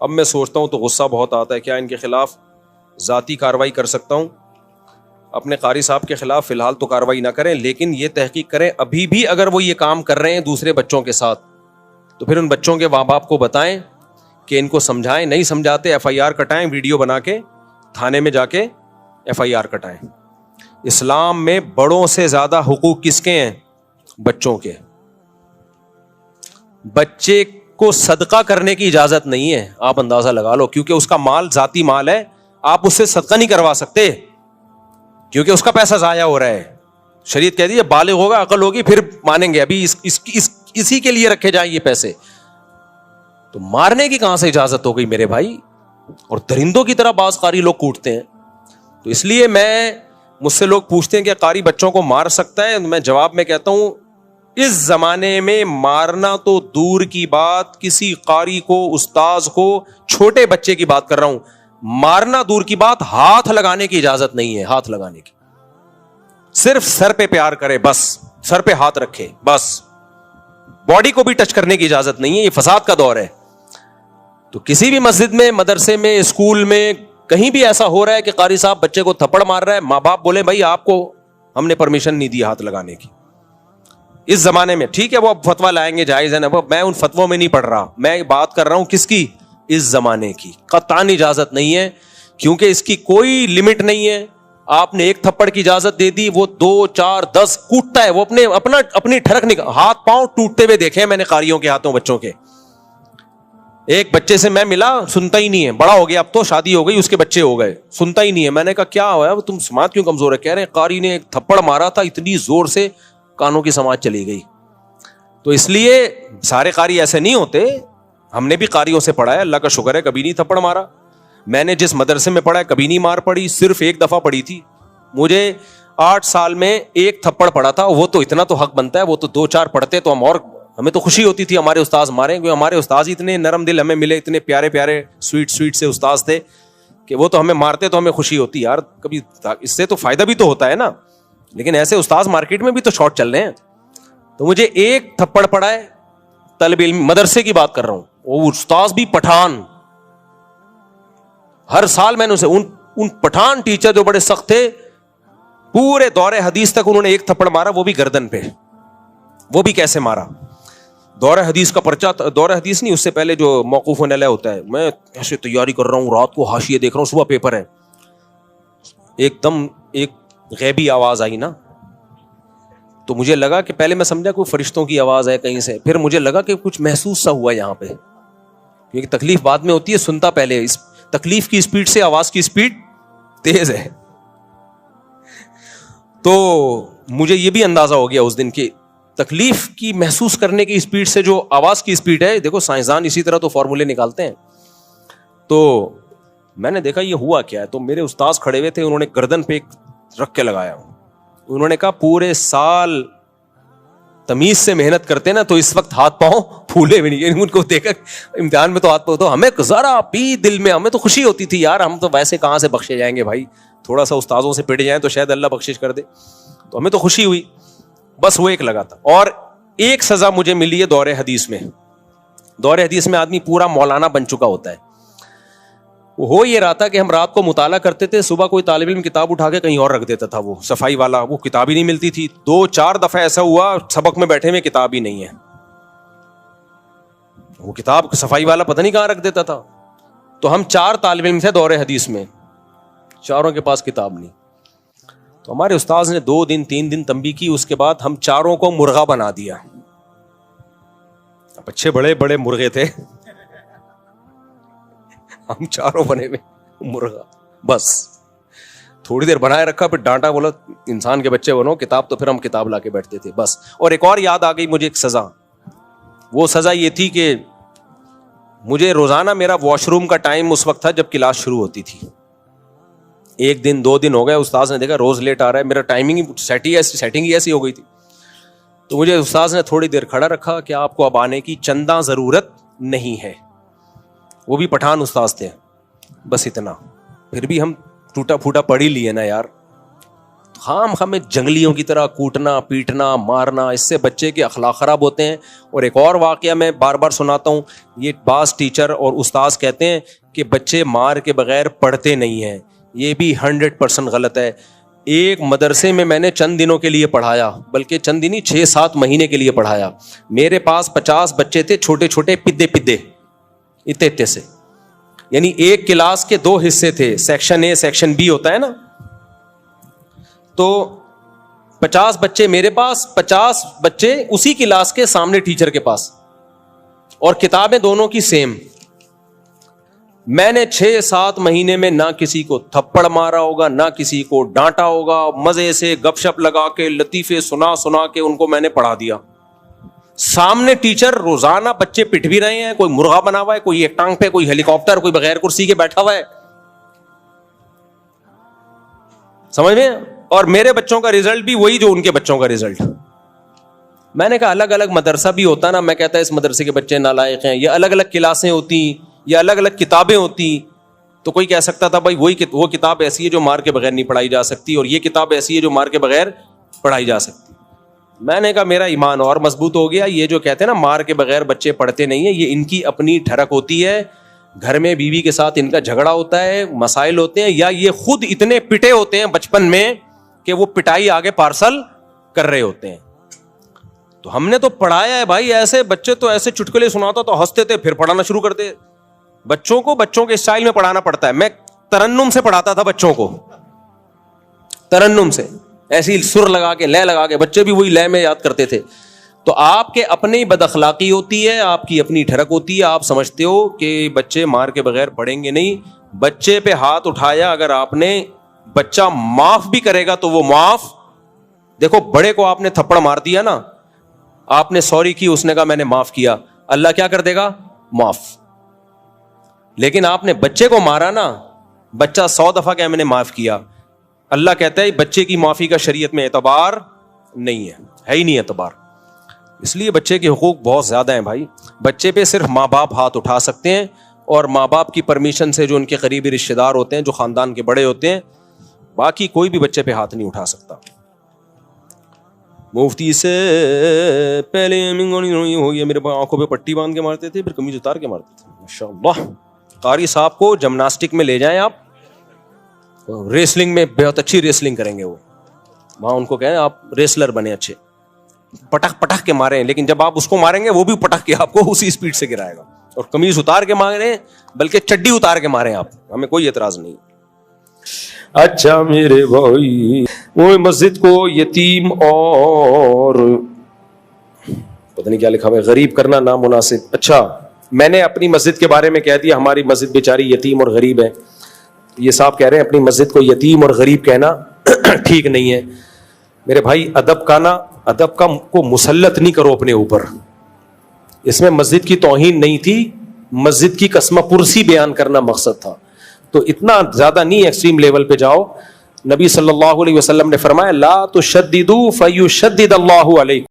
اب میں سوچتا ہوں تو غصہ بہت آتا ہے، کیا ان کے خلاف ذاتی کارروائی کر سکتا ہوں؟ اپنے قاری صاحب کے خلاف فی الحال تو کارروائی نہ کریں، لیکن یہ تحقیق کریں ابھی بھی اگر وہ یہ کام کر رہے ہیں دوسرے بچوں کے ساتھ تو پھر ان بچوں کے ماں باپ کو بتائیں کہ ان کو سمجھائیں، نہیں سمجھاتے ایف آئی آر کٹائیں، ویڈیو بنا کے تھانے میں جا کے ایف آئی آر کٹائیں۔ اسلام میں بڑوں سے زیادہ حقوق کس کے ہیں؟ بچوں کے۔ بچے کو صدقہ کرنے کی اجازت نہیں ہے، آپ اندازہ لگا لو، کیونکہ اس کا مال ذاتی مال ہے، آپ اس سے صدقہ نہیں کروا سکتے کیونکہ اس کا پیسہ ضائع ہو رہا ہے۔ شریعت کہہ دی ہے بالغ ہوگا، عقل ہوگی پھر مانیں گے، ابھی اسی کے لیے رکھے جائیں یہ پیسے۔ تو مارنے کی کہاں سے اجازت ہو گئی میرے بھائی؟ اور درندوں کی طرح بعض قاری لوگ کوٹتے ہیں۔ تو اس لیے مجھ سے لوگ پوچھتے ہیں کہ قاری بچوں کو مار سکتا ہے؟ میں جواب میں کہتا ہوں اس زمانے میں مارنا تو دور کی بات، کسی قاری کو، استاذ کو، چھوٹے بچے کی بات کر رہا ہوں، مارنا دور کی بات، ہاتھ لگانے کی اجازت نہیں ہے۔ ہاتھ لگانے کی صرف سر پہ پیار کرے بس، سر پہ ہاتھ رکھے بس، باڈی کو بھی ٹچ کرنے کی اجازت نہیں ہے۔ یہ فساد کا دور ہے۔ تو کسی بھی مسجد میں، مدرسے میں، اسکول میں، کہیں بھی ایسا ہو رہا ہے کہ قاری صاحب بچے کو تھپڑ مار رہا ہے، ماں باپ بولے بھائی آپ کو ہم نے پرمیشن نہیں دی ہاتھ لگانے کی۔ اس زمانے میں ٹھیک ہے وہ اب فتویٰ لائیں گے، جائز ہے نا، میں ان فتووں میں نہیں پڑھ رہا، میں بات کر رہا ہوں کس کی؟ اس زمانے کی۔ قطعاً اجازت نہیں ہے، کیونکہ اس کی کوئی لمٹ نہیں ہے۔ آپ نے ایک تھپڑ کی اجازت دے دی، وہ 2 4 10 کوٹتا ہے، وہ اپنی ٹھڑک ہاتھ پاؤں ٹوٹتے ہوئے دیکھے ہیں میں نے قاریوں کے ہاتھوں، بچوں کے۔ ایک بچے سے میں ملا، سنتا ہی نہیں ہے، بڑا ہو گیا اب تو، شادی ہو گئی، اس کے بچے ہو گئے، سنتا ہی نہیں ہے۔ میں نے کہا کیا ہوا ہے، تم سماعت کیوں کمزور ہے؟ کہہ رہے ہیں قاری نے ایک تھپڑ مارا تھا اتنی زور سے کانوں کی سماعت چلی گئی۔ تو اس لیے سارے قاری ایسے نہیں ہوتے، ہم نے بھی قاریوں سے پڑھا ہے، اللہ کا شکر ہے کبھی نہیں تھپڑ مارا۔ میں نے جس مدرسے میں پڑھا ہے کبھی نہیں مار پڑی، صرف ایک دفعہ پڑی تھی۔ مجھے 8 سال میں ایک تھپڑ پڑا تھا، وہ تو اتنا تو حق بنتا ہے، وہ تو 2 4 پڑھتے تو ہمیں تو خوشی ہوتی تھی ہمارے استاذ ماریں، کیونکہ ہمارے استاذ اتنے نرم دل ہمیں ملے، اتنے پیارے پیارے سویٹ سے استاذ تھے کہ وہ تو ہمیں مارتے تو ہمیں خوشی ہوتی، یار کبھی اس سے تو فائدہ بھی تو ہوتا ہے نا۔ لیکن ایسے استاذ مارکیٹ میں بھی تو شارٹ چل رہے ہیں۔ تو مجھے ایک تھپڑ پڑا ہے، طالب علم مدرسے کی بات کر رہا ہوں، وہ استاذ بھی پٹھان، ہر سال میں نے اسے ان پٹھان ٹیچر جو بڑے سخت تھے، پورے دور حدیث تک انہوں نے ایک تھپڑ مارا، وہ بھی گردن پہ۔ وہ بھی کیسے مارا؟ دور حدیث کا پرچہ، دور حدیث نہیں، اس سے پہلے جو موقوف علیہ ہوتا ہے، میں ایسے تیاری کر رہا ہوں، رات کو حاشیے دیکھ رہا ہوں، صبح پیپر ہے، ایک دم ایک غیبی آواز آئی نا، تو مجھے لگا کہ پہلے میں سمجھا کوئی فرشتوں کی آواز ہے کہیں سے، پھر مجھے لگا کہ کچھ محسوس سا ہوا یہاں پہ، کیونکہ تکلیف بعد میں ہوتی ہے، سنتا پہلے، اس تکلیف کی اسپیڈ سے آواز کی اسپیڈ تیز ہے۔ تو مجھے یہ بھی اندازہ ہو گیا اس دن کی تکلیف کی محسوس کرنے کی اسپیڈ سے جو آواز کی اسپیڈ ہے، دیکھو سائنسدان اسی طرح تو فارمولے نکالتے ہیں۔ تو میں نے دیکھا یہ ہوا کیا ہے، تو میرے استاذ کھڑے ہوئے تھے، انہوں نے گردن پہ رکھ کے لگایا، انہوں نے کہا پورے سال تمیز سے محنت کرتے نا تو اس وقت ہاتھ پاؤں پھولے بھی نہیں۔ ان کو دیکھا امتحان میں تو ہاتھ پاؤں، تو ہمیں ذرا بھی دل میں ہمیں تو خوشی ہوتی تھی، یار ہم تو ویسے کہاں سے بخشے جائیں گے بھائی، تھوڑا سا استاذوں سے پٹ جائیں تو شاید اللہ بخشش کر دے، تو ہمیں تو خوشی ہوئی، بس وہ ایک لگا تھا۔ اور ایک سزا مجھے ملی ہے دور حدیث میں۔ دور حدیث میں آدمی پورا مولانا بن چکا ہوتا ہے، ہو یہ رہا تھا کہ ہم رات کو مطالعہ کرتے تھے، صبح کوئی طالب علم کتاب اٹھا کے کہیں اور رکھ دیتا تھا، وہ صفائی والا، وہ کتاب ہی نہیں ملتی تھی۔ 2 4 دفعہ ایسا ہوا سبق میں بیٹھے میں کتاب ہی نہیں ہے، وہ کتاب صفائی والا پتہ نہیں کہاں رکھ دیتا تھا۔ تو ہم 4 طالب علم تھے دور حدیث میں، چاروں کے پاس کتاب نہیں۔ تو ہمارے استاذ نے 2 دن 3 دن تنبیہ کی، اس کے بعد ہم چاروں کو مرغا بنا دیا۔ اچھے بڑے بڑے مرغے تھے، ہم چاروں بنے ہوئے مرغا، بس تھوڑی دیر بنائے رکھا، پھر ڈانٹا، بولا انسان کے بچے بنو، کتاب تو پھر ہم کتاب لا کے بیٹھتے تھے بس۔ اور ایک اور یاد آ گئی مجھے ایک سزا، وہ سزا یہ تھی کہ مجھے روزانہ میرا واش روم کا ٹائم اس وقت تھا جب کلاس شروع ہوتی تھی۔ 1 دن 2 دن ہو گئے، استاذ نے دیکھا روز لیٹ آ رہا ہے، میرا ٹائمنگ سیٹنگ ہی ایسی ہو گئی تھی، تو مجھے استاذ نے تھوڑی دیر کھڑا رکھا کہ آپ کو اب آنے کی چنداں ضرورت نہیں ہے۔ وہ بھی پٹھان استاذ تھے، بس اتنا، پھر بھی ہم ٹوٹا پھوٹا پڑھ ہی لیے نا یار، خام ہمیں جنگلیوں کی طرح کوٹنا پیٹنا مارنا، اس سے بچے کے اخلاق خراب ہوتے ہیں. اور ایک اور واقعہ میں بار بار سناتا ہوں، یہ بعض ٹیچر اور استاذ کہتے ہیں کہ بچے مار کے بغیر پڑھتے نہیں ہیں، یہ بھی 100% غلط ہے. ایک مدرسے میں نے چند دنوں کے لیے پڑھایا، بلکہ چند دن ہی 6-7 مہینے کے لیے پڑھایا. میرے پاس 50 بچے تھے، چھوٹے چھوٹے پدے اتنے سے، یعنی ایک کلاس کے 2 حصے تھے، سیکشن اے سیکشن بی ہوتا ہے نا. تو 50 بچے میرے پاس، 50 بچے اسی کلاس کے سامنے ٹیچر کے پاس، اور کتابیں دونوں کی سیم. میں نے 6-7 مہینے میں نہ کسی کو تھپڑ مارا ہوگا، نہ کسی کو ڈانٹا ہوگا، مزے سے گپ شپ لگا کے لطیفے سنا کے ان کو میں نے پڑھا دیا. سامنے ٹیچر روزانہ بچے پٹ بھی رہے ہیں، کوئی مرغا بنا ہوا ہے، کوئی ایک ٹانگ پہ، کوئی ہیلی کاپٹر، کوئی بغیر کرسی کے بیٹھا ہوا ہے، سمجھ میں. اور میرے بچوں کا رزلٹ بھی وہی جو ان کے بچوں کا رزلٹ. میں نے کہا الگ الگ مدرسہ بھی ہوتا نا، میں کہتا اس مدرسے کے بچے نالائق ہیں، یا الگ الگ کلاسیں ہوتی یا الگ الگ کتابیں ہوتی تو کوئی کہہ سکتا تھا بھائی وہ کتاب ایسی ہے جو مار کے بغیر نہیں پڑھائی جا سکتی، اور یہ کتاب ایسی ہے جو مار کے بغیر پڑھائی جا سکتی. میں نے کہا میرا ایمان اور مضبوط ہو گیا. یہ جو کہتے ہیں نا مار کے بغیر بچے پڑھتے نہیں ہیں، یہ ان کی اپنی ٹھڑک ہوتی ہے، گھر میں بیوی کے ساتھ ان کا جھگڑا ہوتا ہے، مسائل ہوتے ہیں، یا یہ خود اتنے پٹے ہوتے ہیں بچپن میں کہ وہ پٹائی آگے پارسل کر رہے ہوتے ہیں. تو ہم نے تو پڑھایا ہے بھائی ایسے، بچے تو ایسے چٹکلے سناتا تو ہنستے تھے، پھر پڑھانا شروع کرتے. بچوں کو بچوں کے اسٹائل میں پڑھانا پڑتا ہے. میں ترنم سے پڑھاتا تھا بچوں کو، ترنم سے ایسی سر لگا کے لے لگا کے، بچے بھی وہی لے میں یاد کرتے تھے. تو آپ کے اپنی بد اخلاقی ہوتی ہے، آپ کی اپنی ٹھڑک ہوتی ہے. آپ سمجھتے ہو کہ بچے مار کے بغیر پڑھیں گے نہیں. بچے پہ ہاتھ اٹھایا اگر آپ نے، بچہ معاف بھی کرے گا تو وہ معاف. دیکھو بڑے کو آپ نے تھپڑ مار دیا نا، آپ نے سوری کی، اس نے کہا میں نے معاف کیا، اللہ کیا کر دے گا؟ معاف. لیکن آپ نے بچے کو مارا نا، بچہ 100 دفعہ کہ میں نے معاف کیا، اللہ کہتا ہے بچے کی معافی کا شریعت میں اعتبار نہیں ہے ہی نہیں اعتبار. اس لیے بچے کے حقوق بہت زیادہ ہیں بھائی. بچے پہ صرف ماں باپ ہاتھ اٹھا سکتے ہیں، اور ماں باپ کی پرمیشن سے جو ان کے قریبی رشتہ دار ہوتے ہیں، جو خاندان کے بڑے ہوتے ہیں، باقی کوئی بھی بچے پہ ہاتھ نہیں اٹھا سکتا. مفتی سے پہلے ہو گیا، میرے آنکھوں پہ پٹی باندھ کے مارتے تھے، پھر قمیض اتار کے مارتے تھے. ماشاءاللہ. قاری صاحب کو جمناسٹک میں لے جائیں آپ، ریسلنگ میں بہت اچھی ریسلنگ کریں گے وہ، وہاں ان کو کہیں آپ ریسلر بنے اچھے، پٹخ پٹخ کے ماریں. لیکن جب آپ اس کو ماریں گے وہ بھی پٹخ کے آپ کو اسی اسپیڈ سے گرائے گا. اور قمیض اتار کے ماریں، بلکہ چڈی اتار کے ماریں آپ، ہمیں کوئی اعتراض نہیں. اچھا میرے بھائی، وہ مسجد کو یتیم اور پتہ نہیں کیا لکھا ہوا ہے، غریب کرنا نامناسب. اچھا میں نے اپنی مسجد کے بارے میں کہہ دیا ہماری مسجد بیچاری یتیم اور غریب ہے. یہ صاحب کہہ رہے ہیں اپنی مسجد کو یتیم اور غریب کہنا ٹھیک نہیں ہے. میرے بھائی ادب کو مسلط نہیں کرو اپنے اوپر. اس میں مسجد کی توہین نہیں تھی، مسجد کی قسمہ پرسی بیان کرنا مقصد تھا. تو اتنا زیادہ نہیں ایکسٹریم لیول پہ جاؤ. نبی صلی اللہ علیہ وسلم نے فرمایا لا تشددوا فیشدد اللہ علیکم.